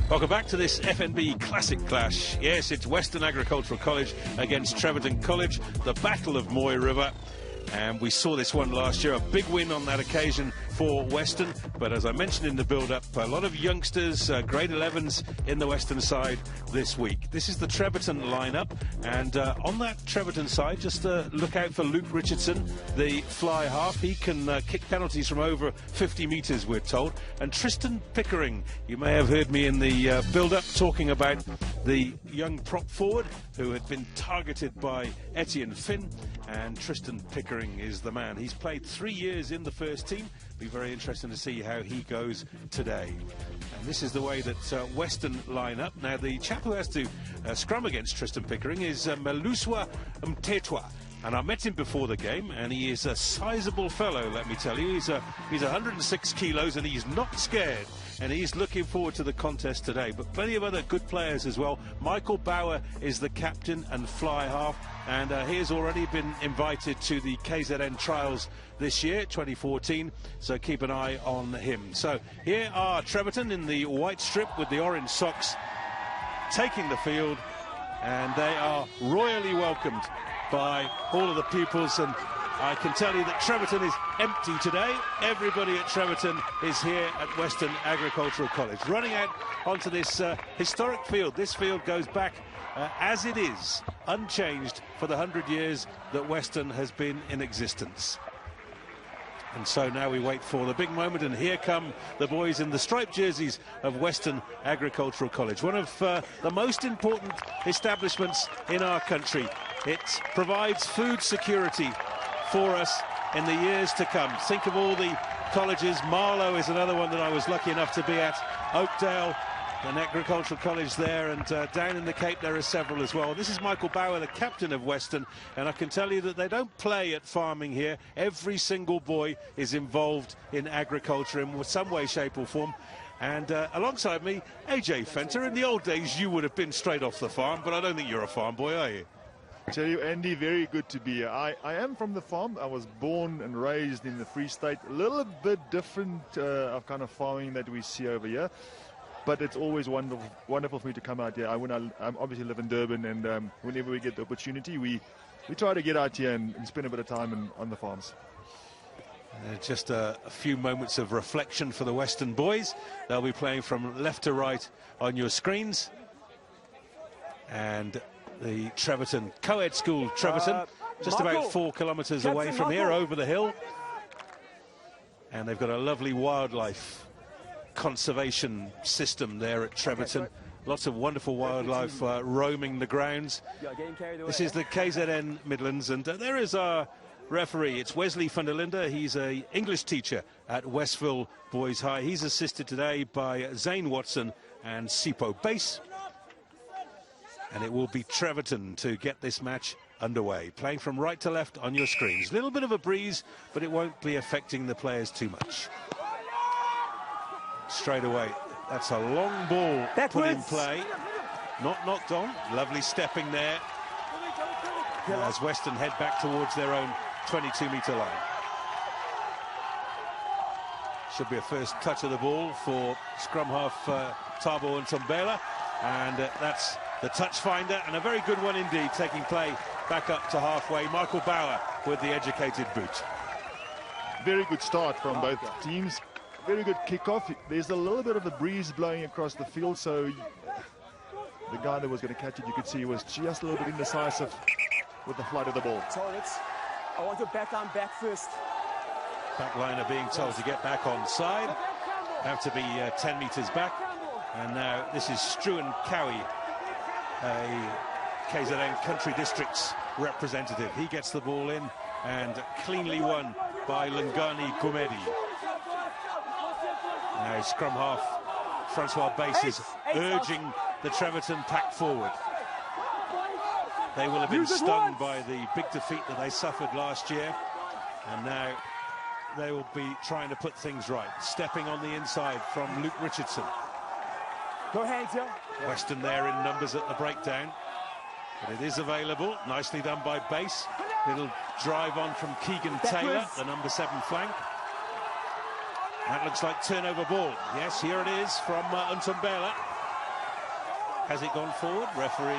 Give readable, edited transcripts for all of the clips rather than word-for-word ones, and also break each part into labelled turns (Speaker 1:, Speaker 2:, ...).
Speaker 1: Welcome back to this FNB Classic Clash. Yes, it's Weston Agricultural College against Trevorton College, the Battle of Moy River. And we saw this one last year, a big win on that occasion for Weston. But as I mentioned in the build-up, a lot of youngsters, grade 11s in the Western side this week. This is the Trevorton lineup. And on that Trevorton side, just look out for Luke Richardson, the fly half. He can kick penalties from over 50 metres, we're told. And Tristan Pickering, you may have heard me in the build-up talking about the young prop forward who had been targeted by Etienne Finn. And Tristan Pickering is the man. He's played 3 years in the first team. Be very interesting to see how he goes today. And this is the way that Weston line up. Now, the chap who has to scrum against Tristan Pickering is Meluswa Mtetwa. And I met him before the game, and he is a sizable fellow, let me tell you. He's 106 kilos, and he's not scared. And he's looking forward to the contest today. But plenty of other good players as well. Michael Bauer is the captain and fly half. And he has already been invited to the KZN trials this year, 2014. So keep an eye on him. So here are Trevorton in the white strip with the orange socks taking the field. And they are royally welcomed by all of the pupils. And I can tell you that Trevorton is empty today. Everybody at Trevorton is here at Weston Agricultural College. Running out onto this historic field. This field goes back as it is, unchanged for the 100 years that Weston has been in existence. And so now we wait for the big moment, and here come the boys in the striped jerseys of Weston Agricultural College, one of the most important establishments in our country. It provides food security for us in the years to come. Think of all the colleges. Marlow is another one that I was lucky enough to be at. Oakdale, an agricultural college there, and down in the Cape there are several as well. This is Michael Bauer, the captain of Weston, and I can tell you that they don't play at farming here. Every single boy is involved in agriculture in some way, shape or form. And alongside me, AJ Fenter. In the old days you would have been straight off the farm, but I don't think you're a farm boy, are you?
Speaker 2: I tell you, Andy, very good to be here. I am from the farm. I was born and raised in the Free State. A little bit different of kind of farming that we see over here. But it's always wonderful for me to come out here. I obviously live in Durban, and whenever we get the opportunity, we try to get out here and spend a bit of time on the farms.
Speaker 1: Just a few moments of reflection for the Western boys. They'll be playing from left to right on your screens. And the Trevorton, co-ed school Trevorton, just about 4 kilometres away from here, over the hill. And they've got a lovely wildlife conservation system there at Trevorton. Lots of wonderful wildlife roaming the grounds. This is the KZN Midlands, and there is our referee. It's Wesley van der Linde. He's an English teacher at Westville Boys High. He's assisted today by Zane Watson and Sipo Base. And it will be Trevorton to get this match underway. Playing from right to left on your screens. A little bit of a breeze, but it won't be affecting the players too much. Straight away, that's a long ball put in play. Not knocked on. Lovely stepping there. As Weston head back towards their own 22-metre line. Should be a first touch of the ball for scrum half Thabo and Tombela. And that's the touch finder, and a very good one indeed, taking play back up to halfway. Michael Bauer with the educated boot.
Speaker 2: Very good start from both teams. Very good kickoff. There's a little bit of a breeze blowing across the field, so the guy that was going to catch it, you could see, was just a little bit indecisive with the flight of the ball.
Speaker 3: I want to back on back first.
Speaker 1: Backliner being told to get back on side. Have to be 10 metres back. And now this is Struan Cowie, a KZN Country District's representative. He gets the ball in and cleanly won by Lungani Gumedi. Now scrum half Francois Base is urging the Trevorton pack forward. They will have been stung by the big defeat that they suffered last year, and now they will be trying to put things right. Stepping on the inside from Luke Richardson.
Speaker 3: Go ahead, Joe.
Speaker 1: Weston there in numbers at the breakdown, but it is available. Nicely done by Base. Little drive on from Keegan Taylor, the number 7 flank. That looks like turnover ball. Yes, here it is from Untumbela. Has it gone forward? Referee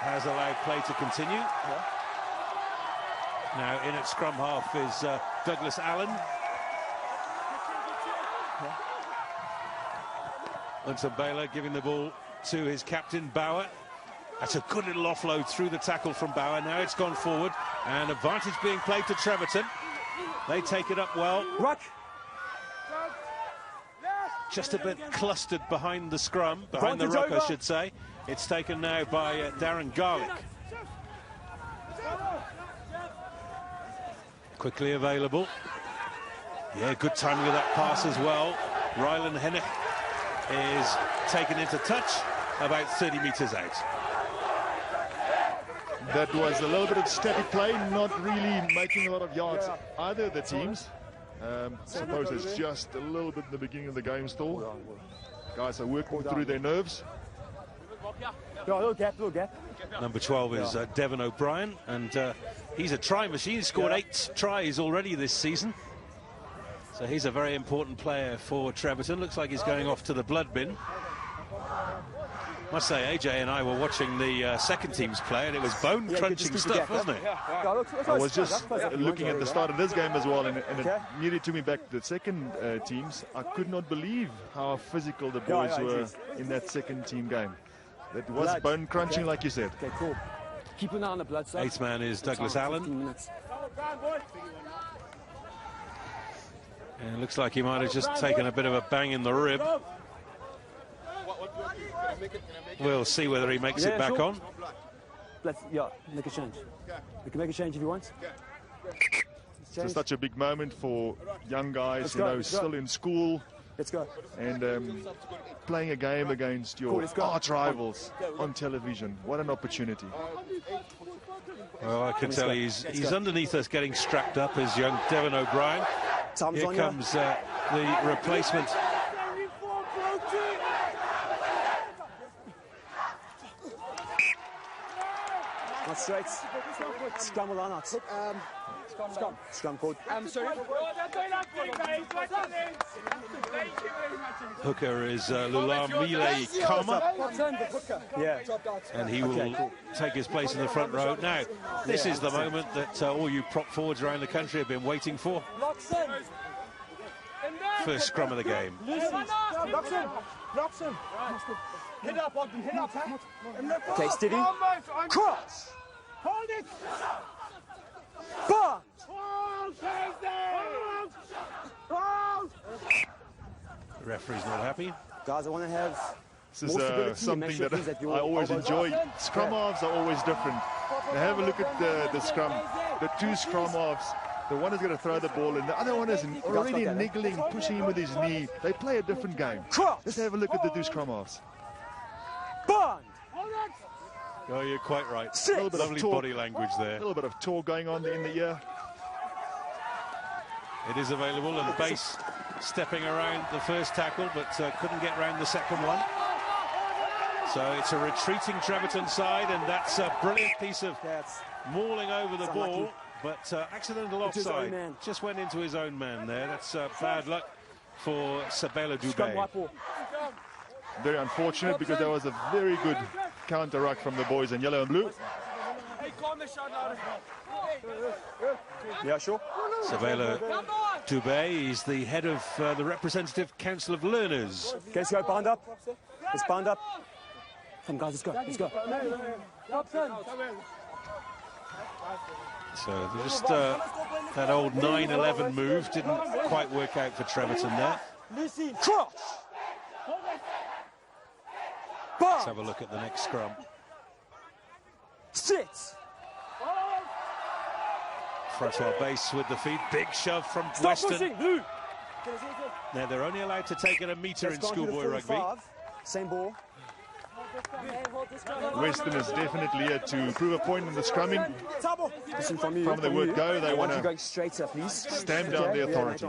Speaker 1: has allowed play to continue. Now in at scrum half is Douglas Allen. Untumbela giving the ball to his captain, Bauer. That's a good little offload through the tackle from Bauer. Now it's gone forward, and advantage being played to Trevorton. They take it up well.
Speaker 3: Ruck.
Speaker 1: Just a bit clustered behind the scrum, behind the ruck, I should say. It's taken now by Darren Garlick. Quickly available. Yeah, good timing of that pass as well. Rylan Hennick is taken into touch about 30 metres out.
Speaker 2: That was a little bit of steady play, not really making a lot of yards either of the teams. Suppose it's just a little bit in the beginning of the game still. Guys are working through their nerves.
Speaker 3: Little gap.
Speaker 1: Number 12 is Devon O'Brien, and he's a try machine. He's scored 8 tries already this season. So he's a very important player for Trevorton. Looks like he's going off to the blood bin. Must say, AJ and I were watching the second team's play, and it was bone-crunching stuff, wasn't it?
Speaker 2: I was just looking at the start of this game as well, and it nearly took me back to the second teams. I could not believe how physical the boys were in that second team game. It was bone-crunching, like you said.
Speaker 3: Okay, cool. Keep an eye on the blood side.
Speaker 1: Eighth man is Douglas Allen. And it looks like he might have just taken a bit of a bang in the rib. We'll see whether he makes it back on.
Speaker 3: Make a change. We can make a change if you want.
Speaker 2: It's such a big moment for young guys, still in school.
Speaker 3: Let's go.
Speaker 2: And playing a game against your arch rivals on television. What an opportunity.
Speaker 1: Well, I can tell he's underneath us getting strapped up, as young Devon O'Brien. Here comes the replacement.
Speaker 3: Not straight. Scrum or not? Scrum code.
Speaker 4: Sorry.
Speaker 1: Hooker is Lula Mile Kama.
Speaker 3: Yeah.
Speaker 1: And he will take his place in the front row. Now, this is the moment that all you prop forwards around the country have been waiting for. First scrum of the game.
Speaker 3: Okay, steady. Cross. Hold it. Ball.
Speaker 1: The referee's not happy.
Speaker 3: Guys, I want to have.
Speaker 2: This is something that I always enjoy. Scrum halves are always different. Now have a look at the scrum. The two scrum halves. The one is going to throw the ball, and the other one is already niggling, pushing him with his knee. They play a different game. Let's have a look at the two scrum halves.
Speaker 3: Bond.
Speaker 1: Oh, you're quite right. Lovely body language there.
Speaker 2: A little bit of talk going on in the ear.
Speaker 1: It is available, and Base stepping around the first tackle, but couldn't get round the second one. So it's a retreating Trevorton side, and that's a brilliant piece of mauling over the ball. But accidental offside, just went into his own man there. That's bad luck for Sabela Dubé.
Speaker 2: Very unfortunate, because there was a very good counter-ruck from the boys in yellow and blue.
Speaker 3: Yeah, sure.
Speaker 1: Sabela Dubé is the head of the Representative Council of Learners.
Speaker 3: Okay, let's go, bound up. Let's bound up. Come, guys, let's go.
Speaker 1: So just that old 9-11 move didn't quite work out for Trevorton there.
Speaker 3: Cross.
Speaker 1: Let's have a look at the next scrum.
Speaker 3: Sit.
Speaker 1: Francois Base with the feed. Big shove from Weston. Now they're only allowed to take it a metre in schoolboy rugby.
Speaker 3: Same ball.
Speaker 2: Weston is definitely here to prove a point in the scrumming.
Speaker 3: Listen
Speaker 2: From the word go, they want to
Speaker 3: going straighter, please.
Speaker 2: stamp down the authority.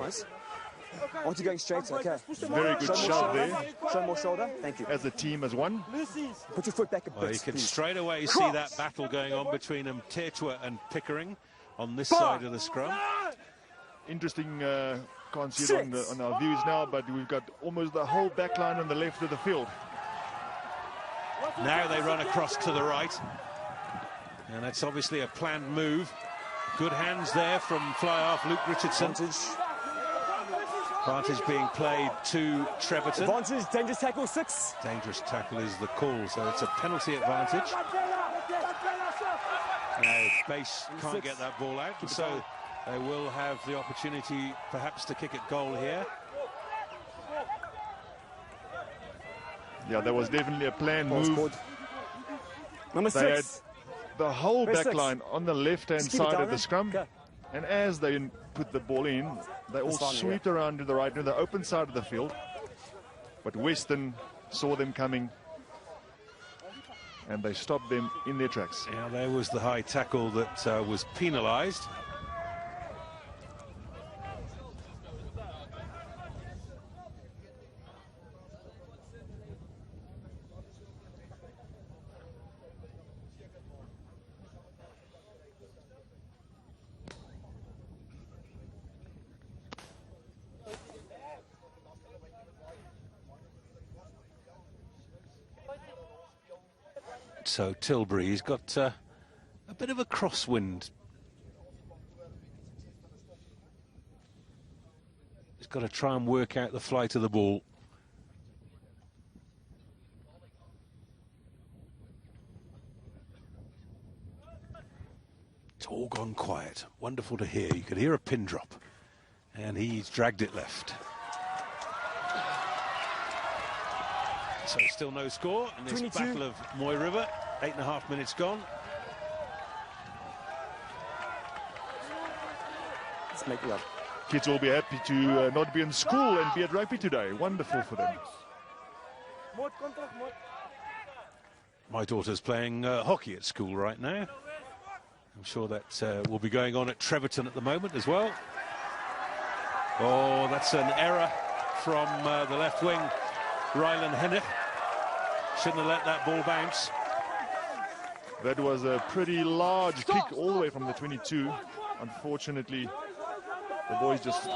Speaker 3: I want you going straighter, okay.
Speaker 2: Very good shove there.
Speaker 3: Show more shoulder, thank you.
Speaker 2: As the team has won.
Speaker 3: Put your foot back a bit.
Speaker 1: Well, you can straight away see that battle going on between Mtetwa and Pickering on this side of the scrum.
Speaker 2: Interesting can't see it on our views now, but we've got almost the whole back line on the left of the field.
Speaker 1: Now they run across to the right. And that's obviously a planned move. Good hands there from fly-half Luke Richardson. Advantage being played to Trevorton.
Speaker 3: Advantage, dangerous tackle, 6.
Speaker 1: Dangerous tackle is the call, so it's a penalty advantage. Now, Base can't get that ball out, so they will have the opportunity perhaps to kick at goal here.
Speaker 2: Yeah, there was definitely a planned move.
Speaker 3: Number 6.
Speaker 2: They had the whole back line on the left-hand side of the scrum.
Speaker 3: Okay.
Speaker 2: And as they put the ball in, they all sweep around to the right, to the open side of the field. But Weston saw them coming, and they stopped them in their tracks.
Speaker 1: Yeah, there was the high tackle that was penalised. So Tilbury's got a bit of a crosswind. He's got to try and work out the flight of the ball. It's all gone quiet. Wonderful to hear. You could hear a pin drop. And he's dragged it left. So still no score in this
Speaker 3: 22.
Speaker 1: battle of Moy River. 8.5 minutes gone.
Speaker 3: Let's make it up.
Speaker 2: Kids will be happy to not be in school and be at rugby today. Wonderful for them.
Speaker 1: My daughter's playing hockey at school right now. I'm sure that will be going on at Trevorton at the moment as well. Oh, that's an error from the left wing, Rylan Hennett. Shouldn't have let that ball bounce.
Speaker 2: That was a pretty large kick all the way from the 22. Unfortunately, the boys just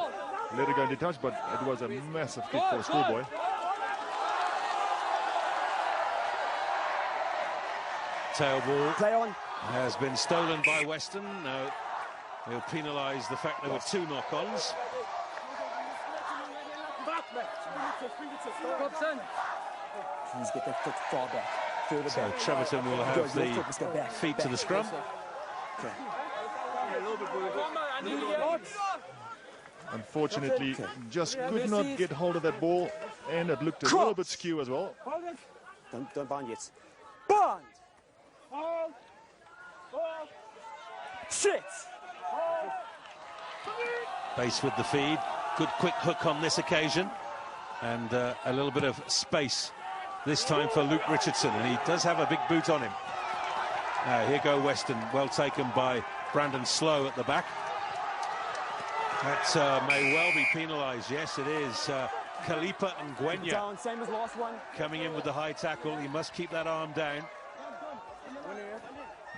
Speaker 2: let it go into touch, but it was a massive kick for a schoolboy.
Speaker 1: Tail ball
Speaker 3: Play on.
Speaker 1: has been stolen by Weston. No, they'll penalise the fact there were 2 knock-ons.
Speaker 3: Please get that foot far back. Further
Speaker 1: So
Speaker 3: back.
Speaker 1: Trevorton will have the feet to the scrum.
Speaker 3: Okay.
Speaker 2: Unfortunately, just could not get hold of that ball, and it looked a little bit skew as well.
Speaker 3: Don't bind yet. Bind! Shit!
Speaker 1: Base with the feed. Good quick hook on this occasion. And a little bit of space this time for Luke Richardson. And he does have a big boot on him. Here go Weston. Well taken by Brandon Slow at the back. That may well be penalised. Yes, it is. Kalipa and Gwenya
Speaker 3: Down, same as last one.
Speaker 1: coming in with the high tackle. He must keep that arm down.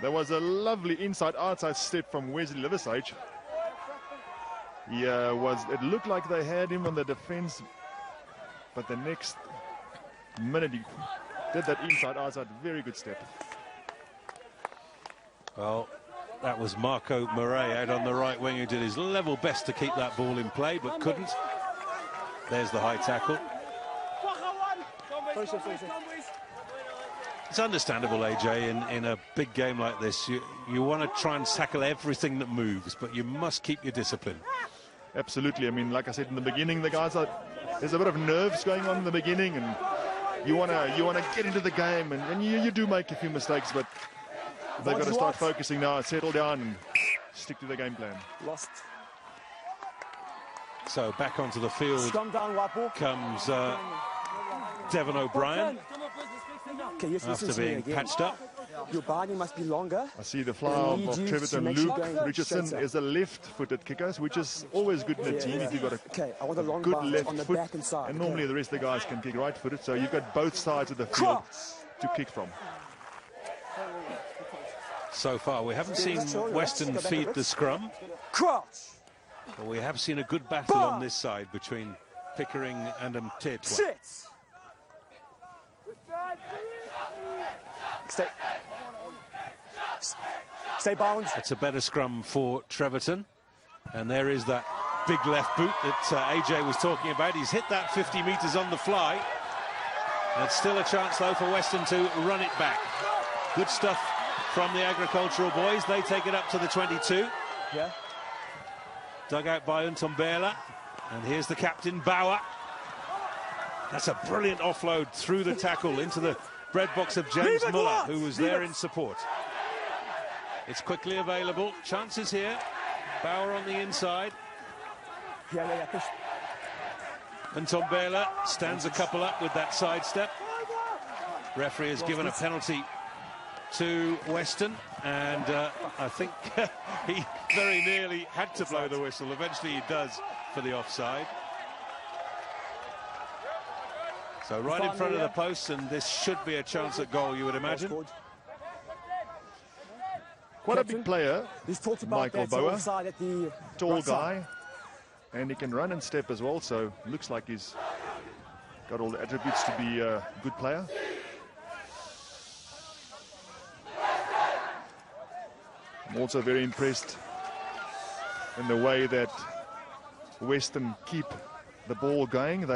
Speaker 2: There was a lovely inside-outside step from Wesley Liversidge. It looked like they had him on the defence, but the next minute he did that inside-outside, very good step.
Speaker 1: Well, that was Marco Murray out on the right wing, who did his level best to keep that ball in play, but couldn't. There's the high tackle. It's understandable, AJ, in a big game like this. You want to try and tackle everything that moves, but you must keep your discipline.
Speaker 2: Absolutely. I mean, like I said in the beginning, the guys there's a bit of nerves going on in the beginning, and you want to get into the game, and you do make a few mistakes, but they've got to start focusing now, settle down, and stick to the game plan.
Speaker 3: Lost.
Speaker 1: So back onto the field
Speaker 3: Scrum down, white ball.
Speaker 1: comes Devon O'Brien
Speaker 3: Okay, yes,
Speaker 1: after being patched up.
Speaker 3: Your binding must be longer.
Speaker 2: I see the fly of Trevorton. Luke Richardson is a left-footed kicker, which is always good in a team if you've got a
Speaker 3: long
Speaker 2: good
Speaker 3: bounce
Speaker 2: left
Speaker 3: on the
Speaker 2: foot.
Speaker 3: back and side.
Speaker 2: And normally the rest of the guys can kick right-footed, so you've got both sides of the field to kick from.
Speaker 1: So far, we haven't seen Weston feed the scrum.
Speaker 3: Crouch.
Speaker 1: Well, we have seen a good battle on this side between Pickering and Mtetwa.
Speaker 3: Sit. Stay bound.
Speaker 1: It's a better scrum for Trevorton. And there is that big left boot that AJ was talking about. He's hit that 50 metres on the fly. It's still a chance, though, for Weston to run it back. Good stuff from the agricultural boys. They take it up to the 22.
Speaker 3: Yeah.
Speaker 1: Dug out by Ntombela. And here's the captain, Bauer. That's a brilliant offload through the tackle into the bread box of James Muller, who was there in support. It's quickly available. Chances here. Bauer on the inside.
Speaker 3: Yeah, push.
Speaker 1: Ntombela stands a couple up with that sidestep. Referee has given a penalty to Weston, and I think he very nearly had to blow the whistle. Eventually he does for the offside. So right in front of the post, and this should be a chance at goal, you would imagine.
Speaker 2: Quite a big player, Michael Bauer, tall guy, and he can run and step as well, so looks like he's got all the attributes to be a good player. I'm also very impressed in the way that Weston keep the ball going.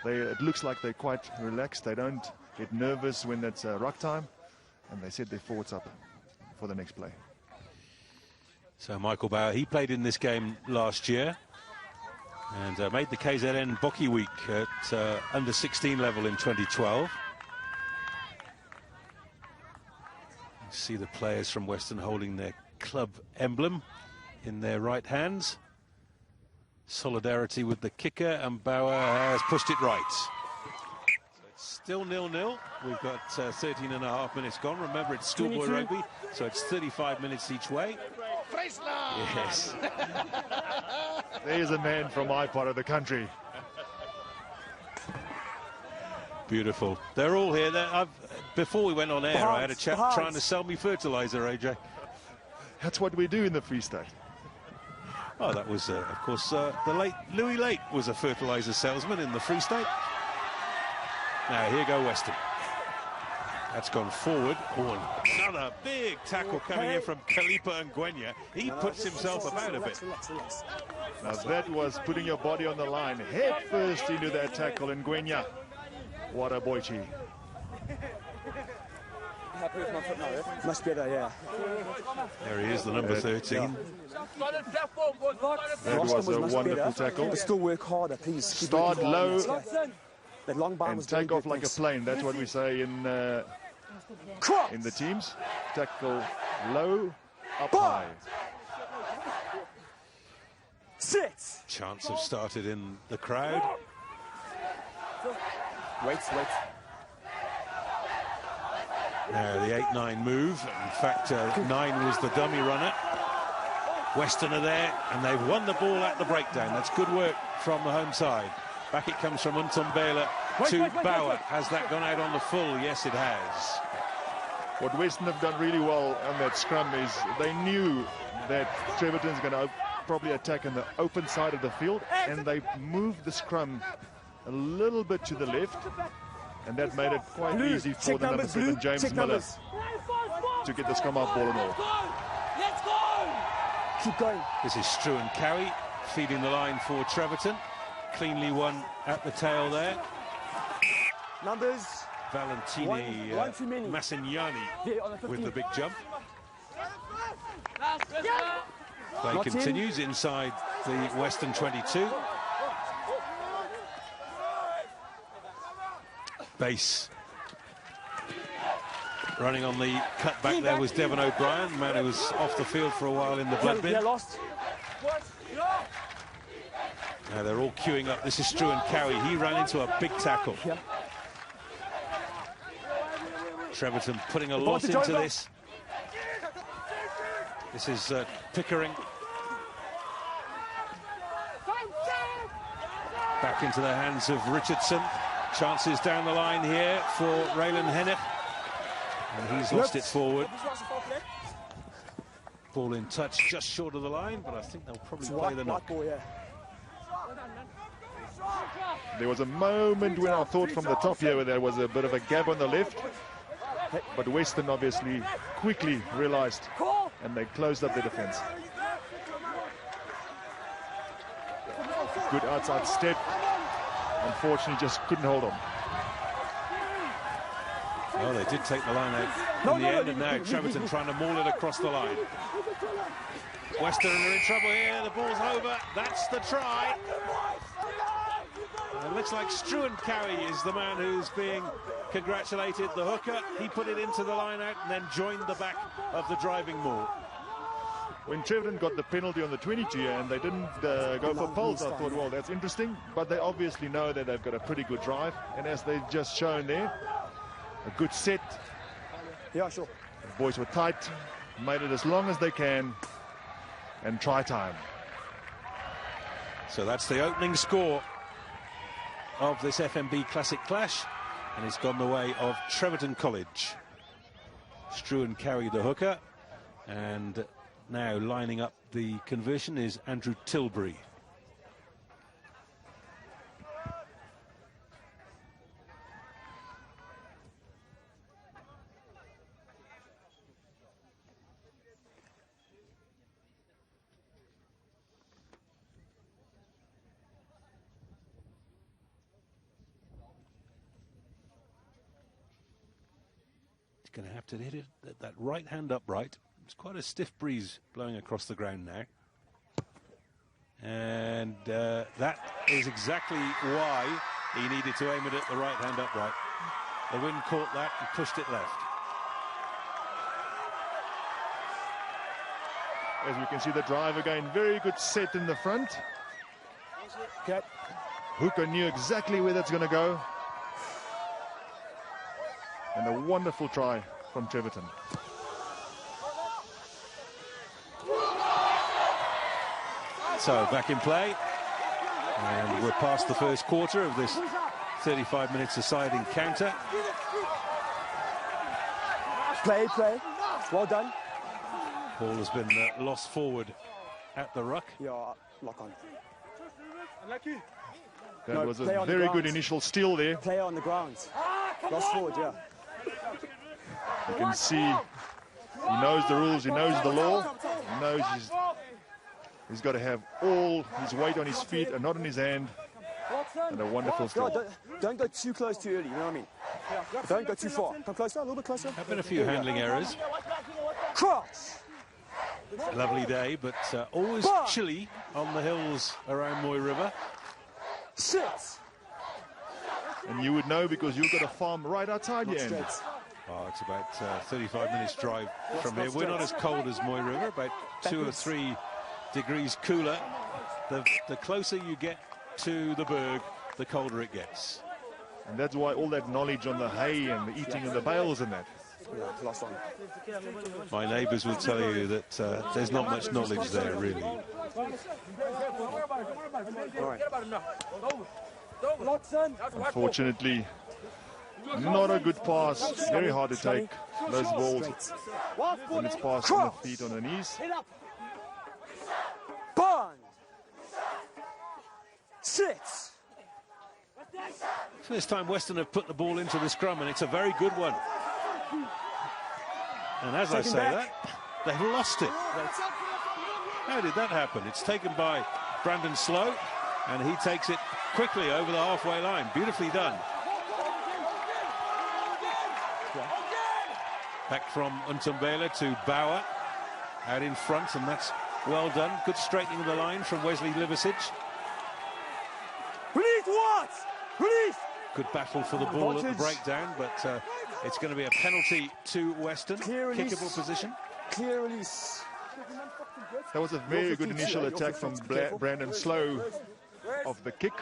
Speaker 2: It looks like they're quite relaxed. They don't get nervous when it's ruck time, and they set their forwards up for the next play.
Speaker 1: So Michael Bauer, he played in this game last year and made the KZN Bocce Week at under 16 level in 2012. You see the players from Weston holding their club emblem in their right hands. Solidarity with the kicker, and Bauer has pushed it right. So it's still 0-0. We've got 13.5 minutes gone. Remember, it's schoolboy rugby, so it's 35 minutes each way. Yes.
Speaker 2: There's a man from my part of the country.
Speaker 1: Beautiful. They're all here. Before we went on air, I had a chap trying to sell me fertiliser, AJ.
Speaker 2: That's what we do in the Free State.
Speaker 1: Oh, that was, of course, the late Louis Late was a fertiliser salesman in the Free State. Now, here go Weston. That's gone forward. Oh, another big tackle coming in from Kalipa Ngwenya. He puts himself about a bit.
Speaker 2: Now, that was putting your body on the line. Head first into that tackle, Ngwenya. What a boychi.
Speaker 3: Much better, yeah.
Speaker 1: There he is, the number 13.
Speaker 2: That was a wonderful tackle.
Speaker 3: But still work harder, please.
Speaker 2: Start low
Speaker 3: that long bar
Speaker 2: and take off like a plane. That's what we say in the teams. Tackle low, up high.
Speaker 3: Sit.
Speaker 1: Chants have started in the crowd.
Speaker 3: Wait.
Speaker 1: Now the 8-9 move. In fact, 9 was the dummy runner. Weston are there, and they've won the ball at the breakdown. That's good work from the home side. Back it comes from Ntombela to Bauer. Has that gone out on the full? Yes, it has.
Speaker 2: What Weston have done really well on that scrum is they knew that Trevorton's going to probably attack on the open side of the field, and they moved the scrum a little bit to the left, and that made it quite easy for the number 7, James Miller, to get the scrum off ball and all.
Speaker 3: Let's go! Keep going.
Speaker 1: This is Struan Cowie feeding the line for Trevorton. Cleanly won at the tail there.
Speaker 3: Numbers.
Speaker 1: Valentini Massignani with the big jump. Play continues inside the Western 22. Base. Running on the cutback there was Devon O'Brien, the man who was off the field for a while in the blood bin. Now they're all queuing up. This is Struan Cowie. He ran into a big tackle. Trevorton putting a lot into this. This is Pickering. Back into the hands of Richardson. Chances down the line here for Raylan Hennep. And he's lost it forward. Ball in touch just short of the line, but I think they'll probably play the knock.
Speaker 3: Ball, yeah.
Speaker 2: There was a moment when I thought from the top here where there was a bit of a gap on the left, but Weston obviously quickly realized and they closed up the defense. Good outside step. Unfortunately, just couldn't hold on.
Speaker 1: Well, they did take the line out in the end, and now Trevorton trying to maul it across the line. Western are in trouble here. The ball's over. That's the try. It looks like Struan Cowie is the man who's being congratulated. The hooker, he put it into the line out and then joined the back of the driving maul.
Speaker 2: When Trevon got the penalty on the 22 and they didn't go for poles, I thought, well, that's interesting. But they obviously know that they've got a pretty good drive. And as they've just shown there, a good set.
Speaker 3: Yeah, sure.
Speaker 2: The boys were tight, made it as long as they can, and try time.
Speaker 1: So that's the opening score of this FNB Classic Clash, and it's gone the way of Trevorton College. Struan Cowie the hooker, and now lining up the conversion is Andrew Tilbury. Going to have to hit it that right hand upright. It's quite a stiff breeze blowing across the ground now, and that is exactly why he needed to aim it at the right hand upright. The wind caught that and pushed it left.
Speaker 2: As we can see, the drive again, very good set in the front.
Speaker 3: Okay.
Speaker 2: Hooker knew exactly where that's going to go. And a wonderful try from Trevorton.
Speaker 1: So back in play, and we're past the first quarter of this 35 minutes aside encounter.
Speaker 3: Play. Well done.
Speaker 1: Ball has been lost forward at the ruck.
Speaker 3: Yeah, lock on.
Speaker 2: That was a very good initial steal there.
Speaker 3: Player on the ground. Lost forward, yeah.
Speaker 2: You can see he knows the rules, he knows the law, he knows he's got to have all his weight on his feet and not in his hand. And a wonderful steal.
Speaker 3: Don't go too close too early, you know what I mean? Don't go too far. Come closer, a little bit closer.
Speaker 1: Have been a few handling errors.
Speaker 3: Cross!
Speaker 1: Lovely day, but always chilly on the hills around Moy River.
Speaker 3: Six!
Speaker 2: And you would know because you've got a farm right outside your end.
Speaker 1: Oh, it's about 35 minutes drive from here. We're not as cold as Moy River, about 2 or 3 degrees cooler. The closer you get to the berg, the colder it gets.
Speaker 2: And that's why all that knowledge on the hay and the eating of the bales and that.
Speaker 1: My neighbours will tell you that there's not much knowledge there, really.
Speaker 2: Unfortunately, not a good pass. Very hard to take those balls when it's passed on the feet, on the knees.
Speaker 3: Bond! 6!
Speaker 1: First time Weston have put the ball into the scrum, and it's a very good one. And as I say that, they've lost it. How did that happen? It's taken by Brandon Slow, and he takes it quickly over the halfway line. Beautifully done. Back from Untumbela to Bauer, out in front, and that's well done. Good straightening of the line from Wesley Liversidge.
Speaker 3: Release what? Release!
Speaker 1: Good battle for the ball at the breakdown, but it's going to be a penalty to Weston. Kickable position.
Speaker 3: Clear release.
Speaker 2: That was a very good initial attack from Brandon Slow of the kick.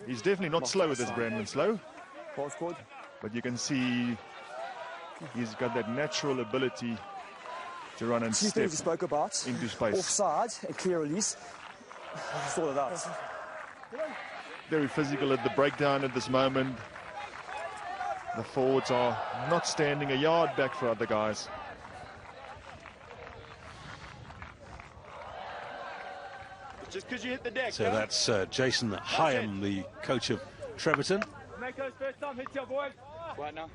Speaker 2: He's definitely not slow with this Brandon Slow, but you can see he's got that natural ability to run and step
Speaker 3: you spoke about
Speaker 2: into space.
Speaker 3: Offside and clear release. Just all of that.
Speaker 2: Very physical at the breakdown at this moment. The forwards are not standing a yard back for other guys.
Speaker 4: just because you hit the deck.
Speaker 1: So that's Jason Hyam, the coach of Trevorton.
Speaker 4: Make those first time hits your boys. Right now.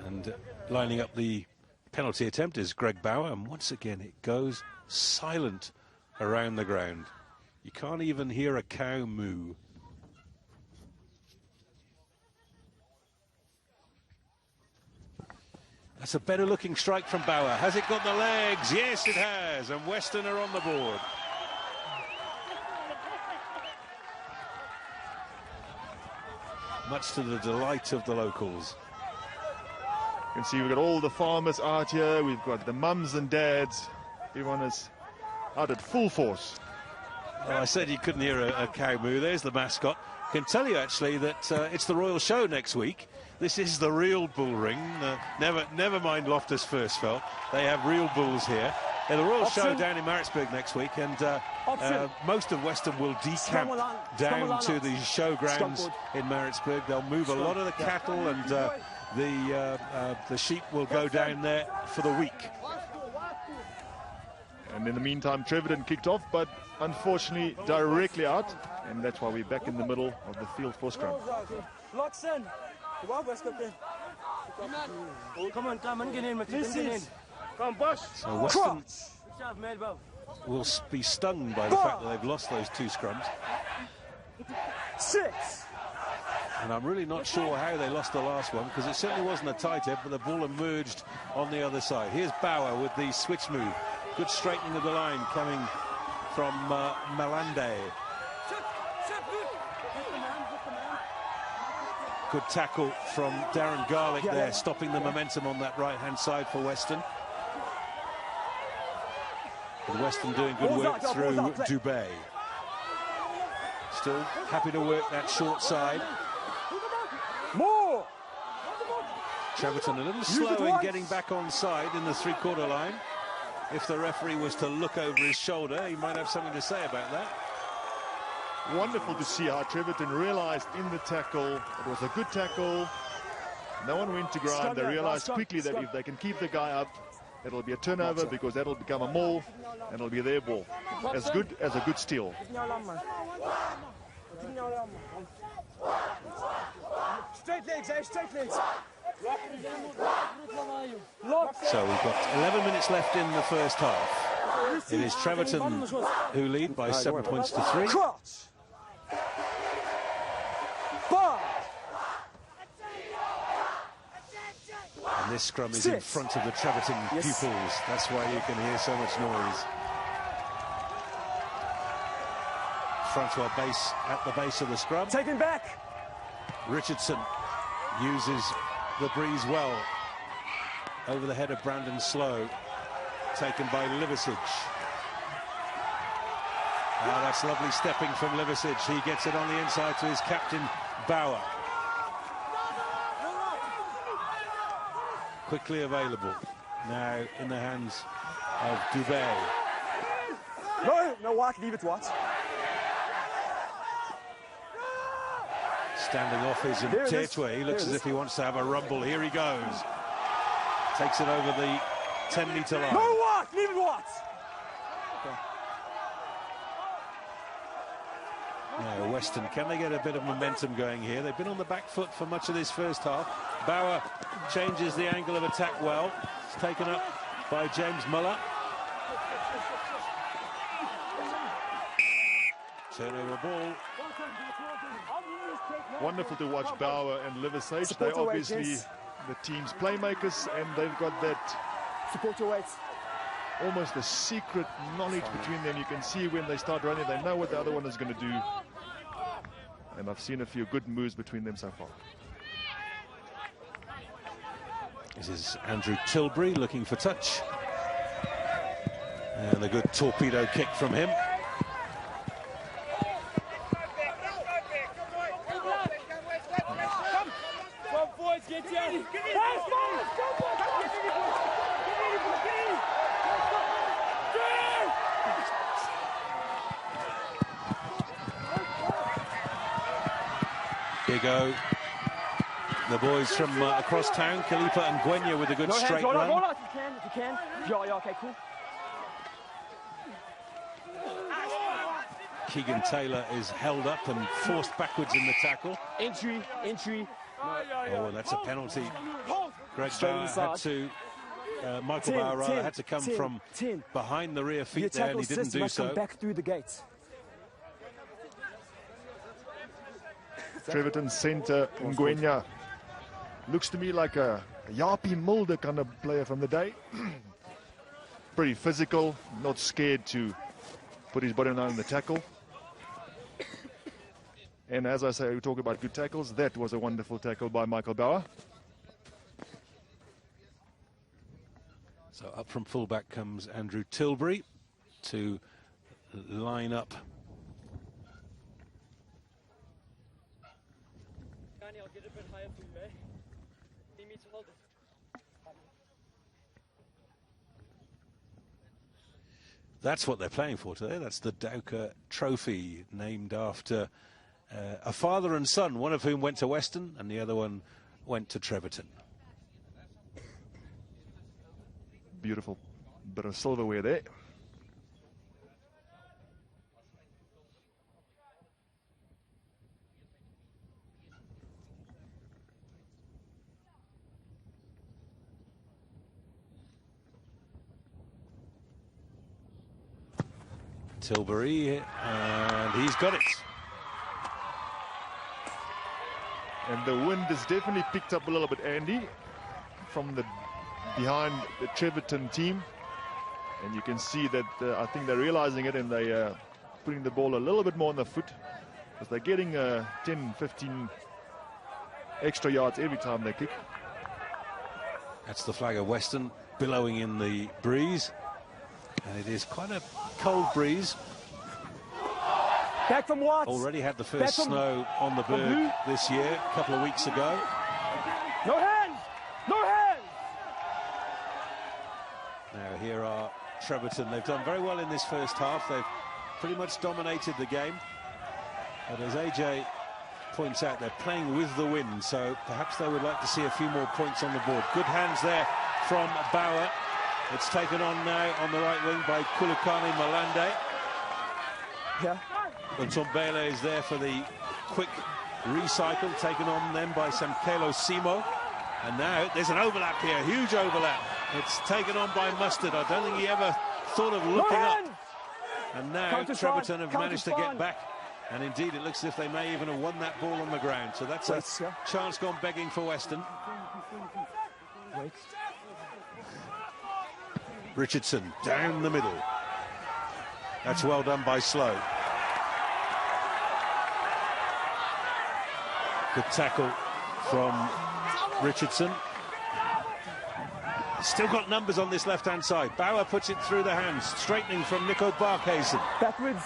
Speaker 1: And lining up the penalty attempt is Greg Bauer, and once again it goes silent around the ground. You can't even hear a cow moo. That's a better looking strike from Bauer. Has it got the legs? Yes, it has. And Weston are on the board. Much to the delight of the locals.
Speaker 2: You can see we've got all the farmers out here. We've got the mums and dads. Everyone is out at full force.
Speaker 1: Well, I said you couldn't hear a cow moo. There's the mascot. I can tell you actually that it's the Royal Show next week. This is the real bull ring. Never mind Loftus Versfeld. They have real bulls here. The Royal Show down in Maritzburg next week, and most of Weston will decamp down to the showgrounds in Maritzburg. They'll move a lot of the cattle, and the sheep will go down there for the week.
Speaker 2: And in the meantime, Trevorton kicked off, but unfortunately directly out, and that's why we're back in the middle of the field for scrum.
Speaker 3: Locks in. Come on, get in, come Bush.
Speaker 1: So Weston will be stung by the fact that they've lost those two scrums.
Speaker 3: 6.
Speaker 1: And I'm really not sure how they lost the last one, because it certainly wasn't a tight head, but the ball emerged on the other side. Here's Bauer with the switch move. Good straightening of the line coming from Malande. Good tackle from Darren Garlick there, stopping the momentum on that right-hand side for Weston. And Weston doing good work through Dubé. Still happy to work that short side.
Speaker 3: More.
Speaker 1: Trevorton a little slow in getting back on side in the three-quarter line. If the referee was to look over his shoulder, he might have something to say about that.
Speaker 2: Wonderful to see how Trevorton realized in the tackle. It was a good tackle. No one went to ground. They realized quickly that if they can keep the guy up, it'll be a turnover, because that'll become a maul and it'll be their ball. As good as a good steal.
Speaker 3: Straight legs, straight legs.
Speaker 1: So we've got 11 minutes left in the first half. It is Trevorton who lead by 7 points to 3. And this scrum is in front of the Trevorton pupils. That's why you can hear so much noise. Francois base at the base of the scrum.
Speaker 3: Taken back.
Speaker 1: Richardson uses the breeze well over the head of Brandon Slow, taken by Liversidge. Ah, that's lovely stepping from Liversidge. He gets it on the inside to his captain Bauer. Quickly available now in the hands of Dubé.
Speaker 3: No walk, leave it watch.
Speaker 1: Standing off is Mtetwe. He looks as if he wants to have a rumble. Here he goes. Takes it over the 10-meter line.
Speaker 3: No walk, leave it watch.
Speaker 1: Now, Weston, can they get a bit of momentum going here? They've been on the back foot for much of this first half. Bauer changes the angle of attack well. It's taken up by James Muller. Turnover ball.
Speaker 2: Wonderful to watch Bauer and Liversidge. They're obviously the team's playmakers, and they've got that
Speaker 3: support your weights.
Speaker 2: Almost a secret knowledge between them. You can see when they start running, they know what the other one is going to do. And I've seen a few good moves between them so far.
Speaker 1: This is Andrew Tilbury looking for touch. And a good torpedo kick from him. Here go the boys from across town, Kalipa and Gwenya with a good straight run.
Speaker 3: Hold on, if you can. Yeah, okay, cool.
Speaker 1: Keegan Taylor is held up and forced backwards in the tackle.
Speaker 3: Entry.
Speaker 1: Oh, that's a penalty. Greg
Speaker 3: Straight
Speaker 1: Bauer
Speaker 3: inside.
Speaker 1: had to, Michael Bauer rather, had to come from behind the rear feet there, and he didn't do so.
Speaker 3: Come back through the gates.
Speaker 2: Trevorton centre, Ngwenya. Looks to me like a Yapi Mulder kind of player from the day. Pretty physical, not scared to put his body down in the tackle. And as I say, we talk about good tackles. That was a wonderful tackle by Michael Bauer.
Speaker 1: So up from fullback comes Andrew Tilbury to line up.
Speaker 4: Danny, I'll get a bit higher for you, eh? Need me to hold it.
Speaker 1: That's what they're playing for today. That's the Dowker Trophy, named after a father and son, one of whom went to Weston and the other one went to Trevorton.
Speaker 2: Beautiful bit of silverware there.
Speaker 1: Tilbury, and he's got it.
Speaker 2: And the wind has definitely picked up a little bit, Andy, from the behind the Trevorton team. And you can see that I think they're realizing it, and they're putting the ball a little bit more on the foot, because they're getting 10, 15 extra yards every time they kick.
Speaker 1: That's the flag of Weston billowing in the breeze. And it is quite a cold breeze.
Speaker 3: Back from Watts.
Speaker 1: Already had the first snow on the Berg this year, a couple of weeks ago.
Speaker 3: No hands! No hands!
Speaker 1: Now here are Trevorton. They've done very well in this first half. They've pretty much dominated the game. But as AJ points out, they're playing with the wind, so perhaps they would like to see a few more points on the board. Good hands there from Bauer. It's taken on now on the right wing by Kulukani Malande.
Speaker 3: Yeah.
Speaker 1: Ntombele is there for the quick recycle, taken on then by Samkelo Simo. And now there's an overlap here, huge overlap. It's taken on by Mustard. I don't think he ever thought of looking up. And now Trevorton have managed to get back. And indeed, it looks as if they may even have won that ball on the ground. So that's a chance gone begging for Weston.
Speaker 3: Wait.
Speaker 1: Richardson down the middle. That's well done by Slow. Good tackle from Richardson. Still got numbers on this left-hand side. Bauer puts it through the hands, straightening from Nico Barkhuizen.
Speaker 3: Backwards.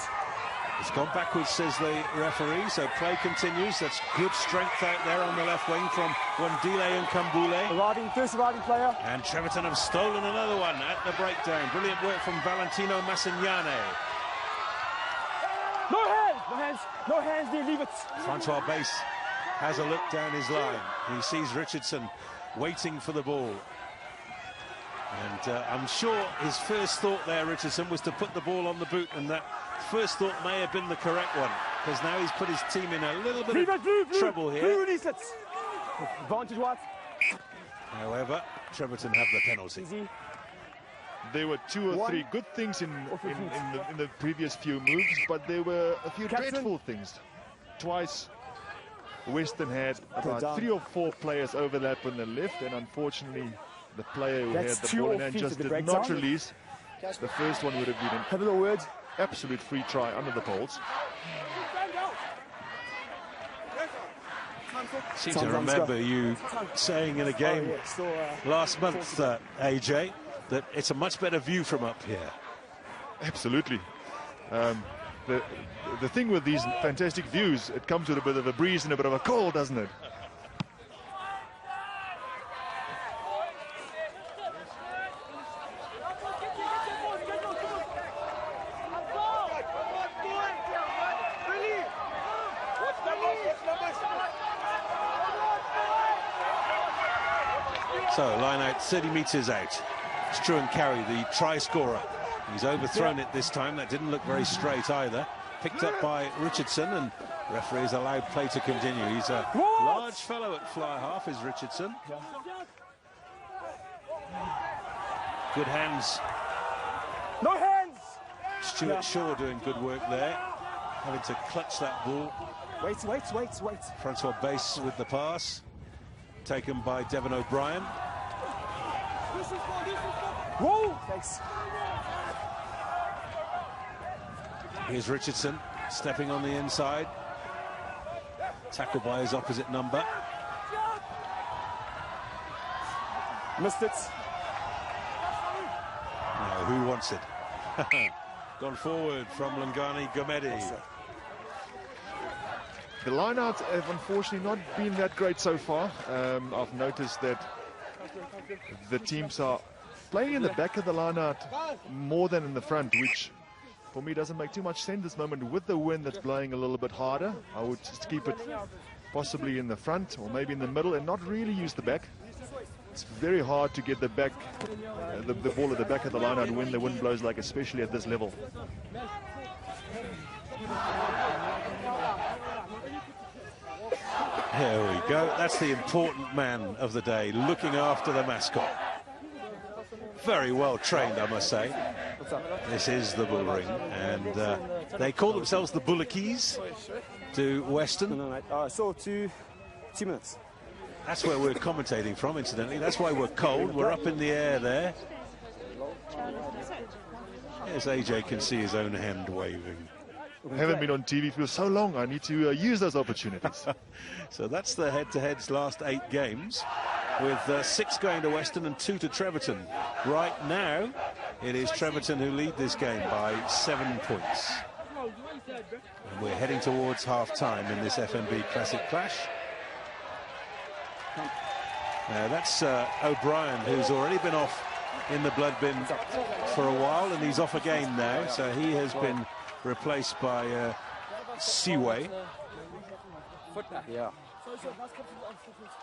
Speaker 1: It's gone backwards, says the referee, so play continues. That's good strength out there on the left wing from Wandile and Kambule.
Speaker 3: First arriving player.
Speaker 1: And Trevorton have stolen another one at the breakdown. Brilliant work from Valentino Massignane.
Speaker 3: No hands! No hands! No hands, they leave it.
Speaker 1: Francois Bass has a look down his line. He sees Richardson waiting for the ball. And I'm sure his first thought there, Richardson, was to put the ball on the boot, and that first thought may have been the correct one, because now he's put his team in a little bit of trouble here.
Speaker 3: Advantage what?
Speaker 1: However, Trevorton have the penalty.
Speaker 3: Easy.
Speaker 2: There were two or three good things in the previous few moves, but there were a few dreadful things. Twice, Weston had about 3 or 4 players overlap on the left, and unfortunately, the player who had the ball in hand just did not release. The first one would have been
Speaker 3: Have a little word.
Speaker 2: absolute free try under the poles.
Speaker 1: Seem to remember you saying in a game last month, AJ, that it's a much better view from up here.
Speaker 2: Absolutely. The thing with these fantastic views, it comes with a bit of a breeze and a bit of a cold, doesn't it?
Speaker 1: So, line out 30 metres out. Struan Carey, the try scorer. He's overthrown it this time. That didn't look very straight either. picked up by Richardson, and referee is allowed play to continue. He's a large fellow at fly half, is Richardson. Good hands.
Speaker 3: No hands!
Speaker 1: Stuart Shaw doing good work there, having to clutch that ball.
Speaker 3: Wait.
Speaker 1: Francois Bass with the pass, taken by Devon O'Brien.
Speaker 3: Whoa! Thanks.
Speaker 1: Here's Richardson stepping on the inside. Tackled by his opposite number.
Speaker 3: Missed it.
Speaker 1: Now, who wants it? Gone forward from Lungani Gomedi.
Speaker 2: The lineouts have unfortunately not been that great so far. I've noticed that the teams are playing in the back of the lineout more than in the front, which for me doesn't make too much sense this moment. With the wind that's blowing a little bit harder, I would just keep it possibly in the front or maybe in the middle and not really use the back. It's very hard to get the back, the ball at the back of the lineout when the wind blows, like especially at this level.
Speaker 1: Here we go. That's the important man of the day, looking after the mascot. Very well trained, I must say. This is the bull ring, and they call themselves the Bullickies to Weston.
Speaker 3: No, so 2 minutes.
Speaker 1: That's where we're commentating from, incidentally. That's why we're cold. We're up in the air there. As AJ can see his own hand waving.
Speaker 2: I haven't been on TV for so long. I need to use those opportunities.
Speaker 1: So that's the head-to-heads last 8 games, with 6 going to Weston and 2 to Trevorton. Right now, it is Trevorton who lead this game by 7 points. And we're heading towards half-time in this FNB Classic Clash. Now that's O'Brien, who's already been off in the blood bin for a while, and he's off again now. So he has been replaced by Seaway.
Speaker 3: Yeah.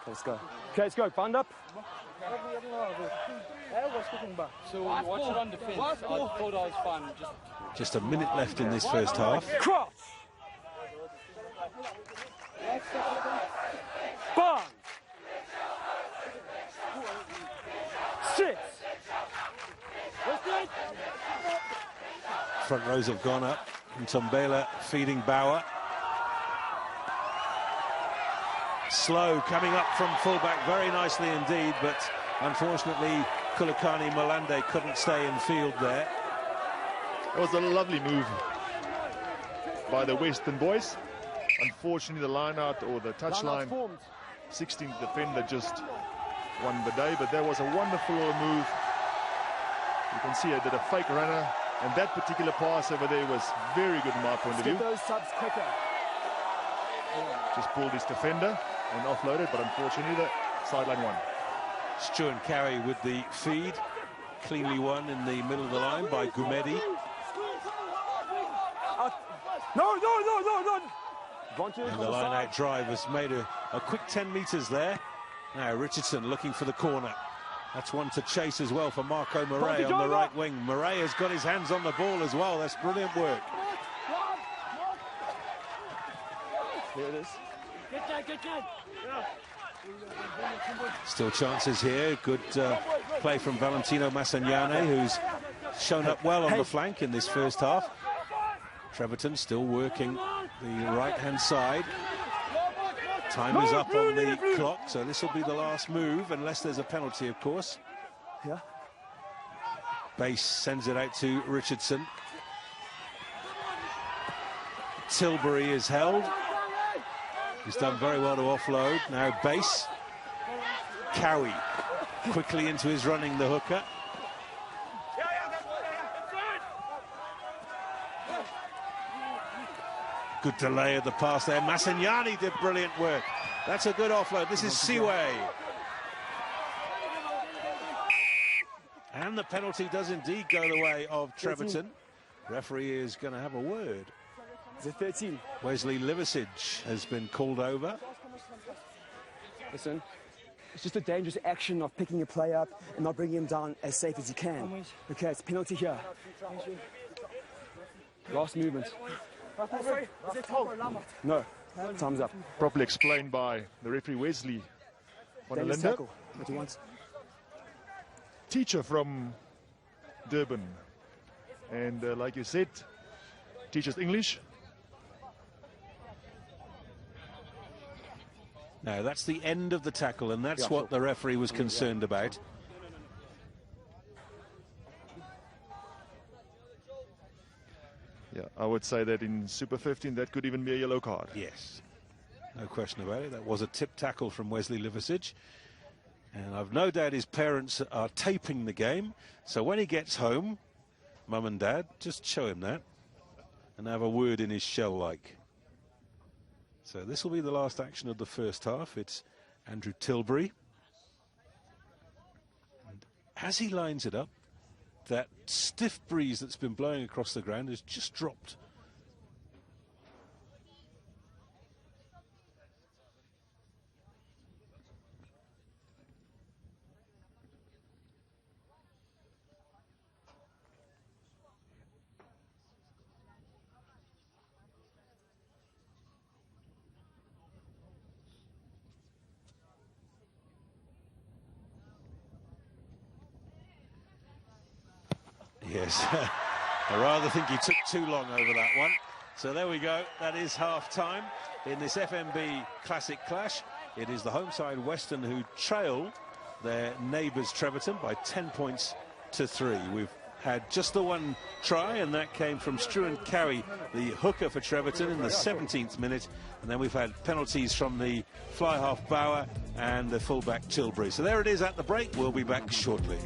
Speaker 3: Let's go. Okay, let's go. Band up.
Speaker 4: So watch it on defense. I thought I was fine.
Speaker 1: Just a minute left in this first half.
Speaker 3: Cross. Bang. 6.
Speaker 1: Front rows have gone up. And Tombela feeding Bauer. Slow coming up from fullback very nicely indeed, but unfortunately Kulakani Malande couldn't stay in field there.
Speaker 2: It was a lovely move by the Western boys. Unfortunately, the line out or the touchline 16th defender just won the day, but that was a wonderful little move. You can see I did a fake runner, and that particular pass over there was very good in my point of view.
Speaker 3: Those subs quicker.
Speaker 2: Just pulled his defender and offloaded, but unfortunately the sideline won.
Speaker 1: Stuart Carey with the feed, cleanly won in the middle of the line by Gumedi.
Speaker 3: No.
Speaker 1: And the line-out drive has made a quick 10 metres there. Now Richardson looking for the corner. That's one to chase as well for Marco Murray on the right wing. Murray has got his hands on the ball as well. That's brilliant work.
Speaker 3: Here it is.
Speaker 4: Good job.
Speaker 1: Still chances here. Good play from Valentino Massagnane, who's shown up well on the flank in this first half. Trevorton still working the right-hand side. Time is up on the clock, so this will be the last move, unless there's a penalty, of course.
Speaker 3: Yeah.
Speaker 1: Bass sends it out to Richardson. Tilbury is held. He's done very well to offload. Now Bass. Cowie quickly into his running, the hooker. Good delay of the pass there. Massagnane did brilliant work. That's a good offload. This is Seaway. And the penalty does indeed go the way of Trevorton. Referee is going to have a word.
Speaker 3: Is it 13?
Speaker 1: Wesley Liversidge has been called over.
Speaker 3: Listen, it's just a dangerous action of picking a player up and not bringing him down as safe as you can. Okay, it's penalty here. Last movement. No. Time's up.
Speaker 2: Properly explained by the referee Wesley van der
Speaker 3: Dennis
Speaker 2: Linde,
Speaker 3: tackle. What he wants.
Speaker 2: teacher from Durban. And like you said, teaches English.
Speaker 1: No, that's the end of the tackle, and that's
Speaker 3: Yeah,
Speaker 1: what the referee was concerned about.
Speaker 2: Yeah, I would say that in Super 15 that could even be a yellow card.
Speaker 1: Yes, no question about it. That was a tip tackle from Wesley Liversidge. And I've no doubt his parents are taping the game. So when he gets home, Mum and Dad, just show him that and have a word in his shell like. So this will be the last action of the first half. It's Andrew Tilbury. And as he lines it up, that stiff breeze that's been blowing across the ground has just dropped. Yes, I rather think he took too long over that one. So there we go. That is half-time in this FNB Classic Clash. It is the home side Weston who trail their neighbours Trevorton by 10 points to 3. We've had just the one try, and that came from Struan Cowie, the hooker for Trevorton, in the 17th minute. And then we've had penalties from the fly-half Bauer and the fullback Tilbury. So there it is at the break. We'll be back shortly.